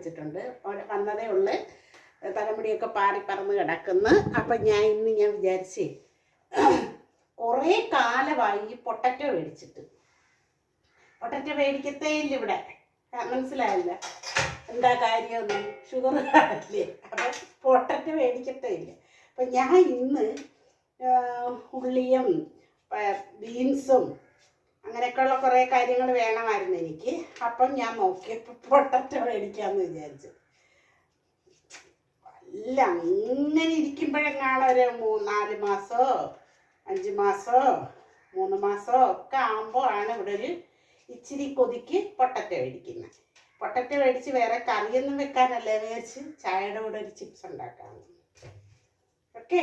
വെച്ചിട്ടുണ്ട്. വന്നതേ ഉള്ളു. തലമുടിയൊക്കെ പാറി പറന്ന് കിടക്കുന്നു. അപ്പം ഞാൻ വിചാരിച്ചേ കുറേ കാലമായി പൊട്ടറ്റോ മേടിച്ചിട്ട്. പൊട്ടറ്റോ മേടിക്കത്തേ ഇല്ല ഇവിടെ. മനസ്സിലായില്ല എന്താ കാര്യമൊന്നും. ഷുഗർ കാണില്ലേ. അപ്പം പൊട്ടറ്റോ മേടിക്കത്തേ ഇല്ല. അപ്പം ഞാൻ ഇന്ന് ഉള്ളിയും ബീൻസും അങ്ങനെയൊക്കെയുള്ള കുറേ കാര്യങ്ങൾ വേണമായിരുന്നു എനിക്ക്. അപ്പം ഞാൻ നോക്കിയപ്പോൾ പൊട്ടറ്റോ മേടിക്കാമെന്ന് വിചാരിച്ചു. അല്ല, അങ്ങനെ ഇരിക്കുമ്പോഴെങ്ങാണ് ഒരു 4 മാസമോ 5 മാസമോ 3 മാസമോ ഒക്കെ ആകുമ്പോൾ ആണ് ഇവിടെ ഒരു ഇച്ചിരി കൊതിക്ക് പൊട്ടറ്റോ മേടിക്കുന്നത്. പൊട്ടറ്റോ മേടിച്ച് വേറെ കറിയൊന്നും വെക്കാനല്ലേ വിചാരിച്ച് ചായയുടെ കൂടെ ഒരു ചിപ്സ് ഉണ്ടാക്കാമെന്ന്. ഓക്കെ,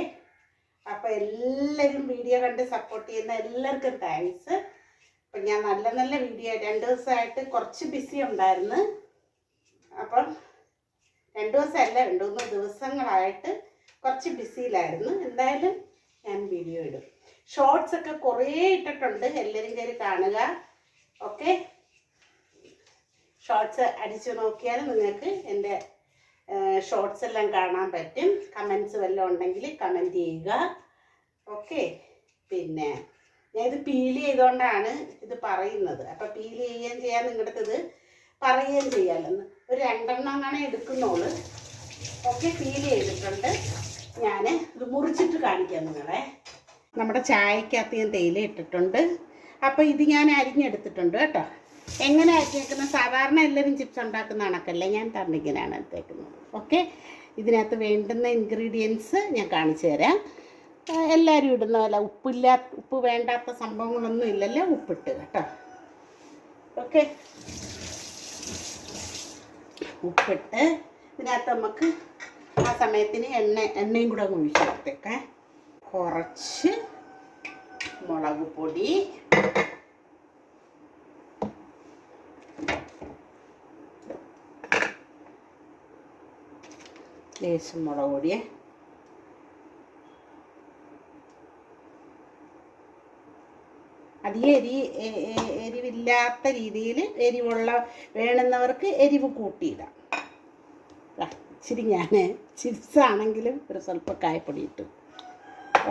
അപ്പോൾ എല്ലാവരും വീഡിയോ കണ്ട് സപ്പോർട്ട് ചെയ്യുന്ന എല്ലാവർക്കും താങ്ക്സ്. അപ്പം ഞാൻ നല്ല വീഡിയോ 2 ദിവസമായിട്ട് കുറച്ച് ബിസി ഉണ്ടായിരുന്നു. അപ്പം 2 ദിവസമല്ല 2-3 ദിവസങ്ങളായിട്ട് കുറച്ച് ബിസിയിലായിരുന്നു. എന്തായാലും ഞാൻ വീഡിയോ ഇടും. ഷോർട്സ് ഒക്കെ കുറേ ഇട്ടിട്ടുണ്ട്, എല്ലാവരും കയറി കാണുക. ഓക്കെ, ഷോർട്സ് അടിച്ചു നോക്കിയാൽ നിങ്ങൾക്ക് എൻ്റെ ഷോർട്സ് എല്ലാം കാണാൻ പറ്റും. കമൻസ് വല്ലതും ഉണ്ടെങ്കിൽ കമൻറ്റ് ചെയ്യുക. ഓക്കെ, പിന്നെ ഞാൻ ഇത് പീൽ ചെയ്തുകൊണ്ടാണ് ഇത് പറയുന്നത്. അപ്പം പീൽ ചെയ്യുകയും ചെയ്യാൻ നിങ്ങളുടെ അടുത്ത് ഇത് പറയുകയും ചെയ്യാമല്ലോ. ഒരു 2 എണ്ണം എടുക്കുന്നുള്ളൂ. ഓക്കെ, പീൽ ചെയ്തിട്ടുണ്ട്. ഞാൻ ഇത് മുറിച്ചിട്ട് കാണിക്കാം നിങ്ങളെ. നമ്മുടെ ചായക്കകത്ത് ഞാൻ തേയില ഇട്ടിട്ടുണ്ട്. അപ്പോൾ ഇത് ഞാൻ അരിഞ്ഞെടുത്തിട്ടുണ്ട് കേട്ടോ. എങ്ങനെ അരിഞ്ഞേക്കുന്നത്? സാധാരണ എല്ലാവരും ചിപ്സ് ഉണ്ടാക്കുന്ന കണക്കല്ലേ, ഞാൻ തന്നിങ്ങനെയാണ് എടുത്തേക്കുന്നത്. ഓക്കെ, ഇതിനകത്ത് വേണ്ടുന്ന ഇൻഗ്രീഡിയൻസ് ഞാൻ കാണിച്ചു തരാം. എല്ലാവരും ഇടുന്ന പോലെ ഉപ്പ് വേണ്ടാത്ത സംഭവങ്ങളൊന്നും ഇല്ലല്ലോ, ഉപ്പിട്ട് കേട്ടോ. ഓക്കെ, ഉപ്പിട്ട് ഇതിനകത്ത് നമുക്ക് ആ സമയത്തിന് എണ്ണയും കൂടെ ഒഴിച്ചെടുത്തേക്കെ. കുറച്ച് മുളക് പൊടി, ലേശം മുളക് പൊടിയെ, അധികം എരിവില്ലാത്ത രീതിയിൽ, എരിവുള്ള വേണമെന്നവർക്ക് എരിവ് കൂട്ടിയിടാം. ഇച്ചിരി ഞാൻ ചിപ്സ് ആണെങ്കിലും ഒരു സ്വല്പം കായപ്പൊടി ഇട്ടു.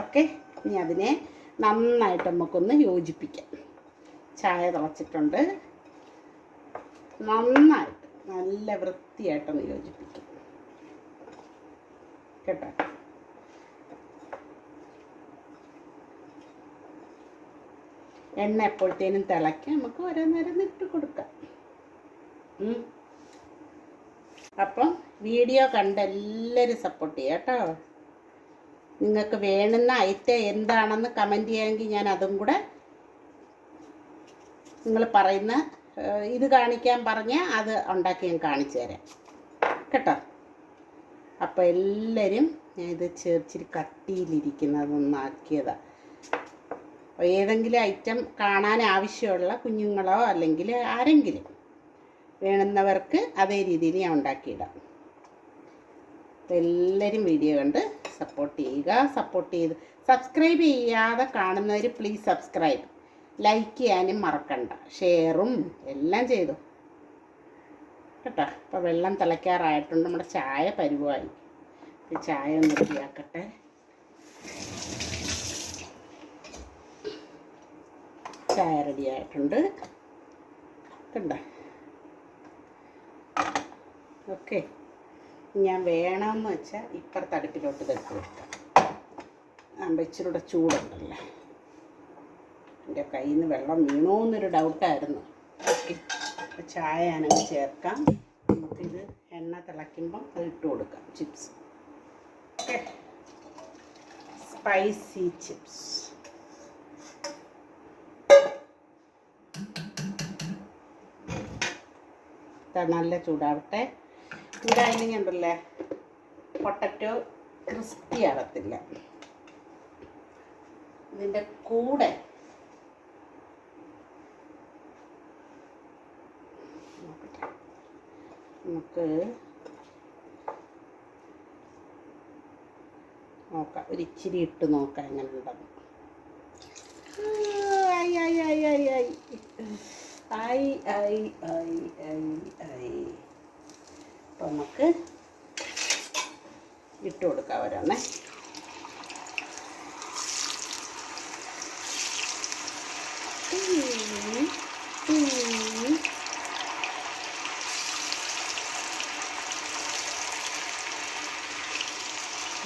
ഓക്കെ, ഇനി അതിനെ നന്നായിട്ട് നമുക്കൊന്ന് യോജിപ്പിക്കാം. ചായ തിളച്ചിട്ടുണ്ട്. നന്നായിട്ട് നല്ല വൃത്തിയായിട്ടൊന്ന് യോജിപ്പിക്കാം കേട്ടോ. എണ്ണ എപ്പോഴത്തേനും തിളയ്ക്കാം, നമുക്ക് ഓരോ നേരം ഇട്ട് കൊടുക്കാം. അപ്പം വീഡിയോ കണ്ട് എല്ലാവരും സപ്പോർട്ട് ചെയ്യാം കേട്ടോ. നിങ്ങൾക്ക് വേണ്ടുന്ന ഐറ്റം എന്താണെന്ന് കമൻറ്റ് ചെയ്യാമെങ്കിൽ ഞാൻ അതും കൂടെ നിങ്ങൾ പറയുന്ന ഇത് കാണിക്കാൻ പറഞ്ഞാൽ അത് ഉണ്ടാക്കി ഞാൻ കാണിച്ചു തരാം കേട്ടോ. അപ്പോൾ എല്ലാവരും ഞാൻ ഇത് ഇച്ചിരി കട്ടിയിലിരിക്കുന്നതൊന്നാക്കിയതാണ്. ഏതെങ്കിലും ഐറ്റം കാണാൻ ആവശ്യമുള്ള കുഞ്ഞുങ്ങളോ അല്ലെങ്കിൽ ആരെങ്കിലും വേണമെന്നവർക്ക് അതേ രീതിയിൽ ഞാൻ ഉണ്ടാക്കിയിടാം. അപ്പോൾ എല്ലാവരും വീഡിയോ കണ്ട് സപ്പോർട്ട് ചെയ്യുക. സപ്പോർട്ട് ചെയ്ത് സബ്സ്ക്രൈബ് ചെയ്യാതെ കാണുന്നവർ പ്ലീസ് സബ്സ്ക്രൈബ്, ലൈക്ക് ചെയ്യാനും മറക്കണ്ട, ഷെയറും എല്ലാം ചെയ്തു കേട്ടോ. അപ്പോൾ വെള്ളം തിളയ്ക്കാറായിട്ടുണ്ട്. നമ്മുടെ ചായ പരുവായി. ചായ ഒന്ന് റെഡിയാക്കട്ടെ. ചായ റെഡി ആയിട്ടുണ്ട് കണ്ടോ. ഓക്കെ, ഞാൻ വേണമെന്ന് വെച്ചാൽ ഇപ്പുറത്തെ അടുപ്പിലോട്ട് തെറ്റ് വെക്കാം. ഇച്ചിരി കൂടെ ചൂടുണ്ടല്ലേ. എൻ്റെ കയ്യിൽ നിന്ന് വെള്ളം വീണോന്നൊരു ഡൗട്ടായിരുന്നു. ഓക്കെ, ചായ ഞാനങ്ങ് ചേർക്കാം. നമുക്കിത് എണ്ണ തിളയ്ക്കുമ്പം അത് ഇട്ട് കൊടുക്കാം. Chips okay, spicy chips. നല്ല ചൂടാവട്ടെ. ചൂടായില്ലെങ്കിൽ ഉണ്ടല്ലേ പൊട്ടറ്റോ ക്രിസ്പി ആകത്തില്ല. ഇതിൻ്റെ കൂടെ നമുക്ക് നോക്കാം, ഒരു ഇച്ചിരി ഇട്ട് നോക്കാം എങ്ങനെ ഉണ്ടെന്ന്. അപ്പോൾ നമുക്ക് ഇട്ട് കൊടുക്കാം ഓരോന്നേ.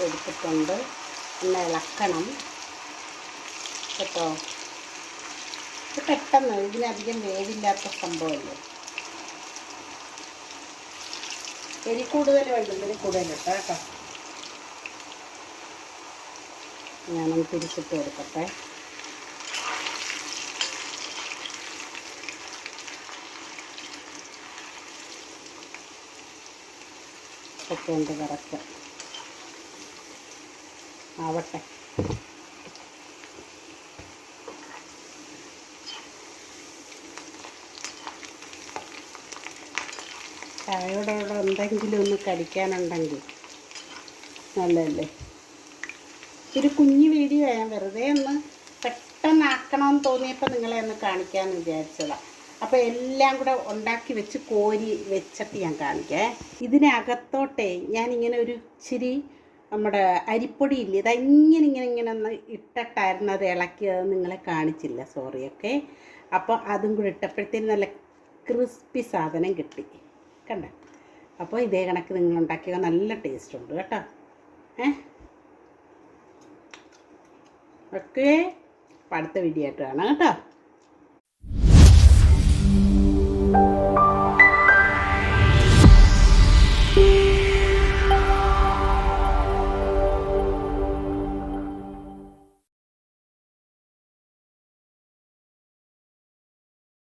എടുത്തിട്ടുണ്ട്. ഒന്ന് ഇളക്കണം കേട്ടോ. ഇത് പെട്ടെന്ന്, ഇതിനധികം വേവില്ലാത്ത സംഭവമല്ലേ. എരി കൂടുതൽ വേണ്ട, എരി കൂടുതൽ ഇട്ടോ കേട്ടോ. ഞാനൊന്ന് തിരിച്ചിട്ട് കൊടുക്കട്ടെ. ഒക്കെ ഉണ്ട് കറക്റ്റ് ആവട്ടെ. ചായയോടോടെ എന്തെങ്കിലും ഒന്ന് കടിക്കാനുണ്ടെങ്കിൽ നല്ലതല്ലേ. ഒരു കുഞ്ഞു വീഡിയോ ഞാൻ വെറുതെ ഒന്ന് പെട്ടെന്നാക്കണമെന്ന് തോന്നിയപ്പോൾ നിങ്ങളെ ഒന്ന് കാണിക്കാമെന്ന് വിചാരിച്ചതാണ്. അപ്പോൾ എല്ലാം കൂടെ ഉണ്ടാക്കി വെച്ച് കോരി വെച്ചിട്ട് ഞാൻ കാണിക്കാം. ഇതിനകത്തോട്ടെ ഞാനിങ്ങനെ ഒരു ഇച്ചിരി നമ്മുടെ അരിപ്പൊടി ഇല്ലേ, ഇങ്ങനെ ഒന്ന് ഇട്ടിട്ടായിരുന്നു അത് ഇളക്കിയത്, നിങ്ങളെ കാണിച്ചില്ല, സോറിയൊക്കെ. അപ്പോൾ അതും കൂടെ ഇട്ടപ്പോഴത്തേന് നല്ല ക്രിസ്പി സാധനം കിട്ടി കണ്ട. അപ്പോൾ ഇതേ കണക്ക് നിങ്ങൾ ഉണ്ടാക്കിയാൽ നല്ല ടേസ്റ്റ് ഉണ്ട് കേട്ടോ. ഓക്കെ, അടുത്ത വീഡിയോ ആയിട്ട് കാണാം കേട്ടോ.